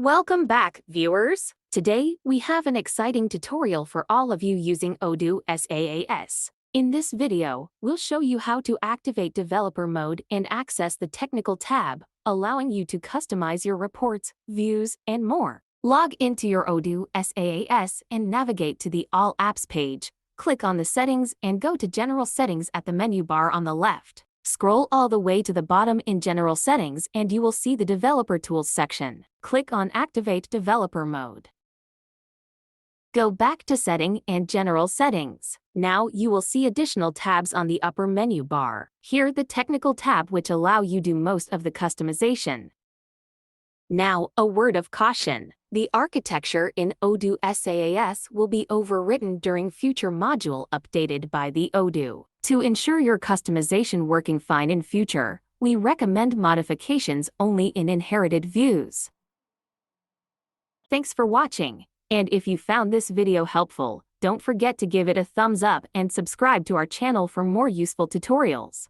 Welcome back, viewers. Today, we have an exciting tutorial for all of you using Odoo SaaS. In this video, we'll show you how to activate developer mode and access the technical tab, allowing you to customize your reports, views, and more. Log into your Odoo SaaS and navigate to the All Apps page. Click on the Settings and go to General Settings at the menu bar on the left. Scroll all the way to the bottom in General Settings and you will see the Developer Tools section. Click on Activate Developer Mode. Go back to Setting and General Settings. Now you will see additional tabs on the upper menu bar. Here the Technical tab which allow you do most of the customization. Now, a word of caution. The architecture in Odoo SaaS will be overwritten during future module updated by the Odoo. To ensure your customization working fine in future, we recommend modifications only in inherited views. Thanks for watching, and if you found this video helpful, don't forget to give it a thumbs up and subscribe to our channel for more useful tutorials.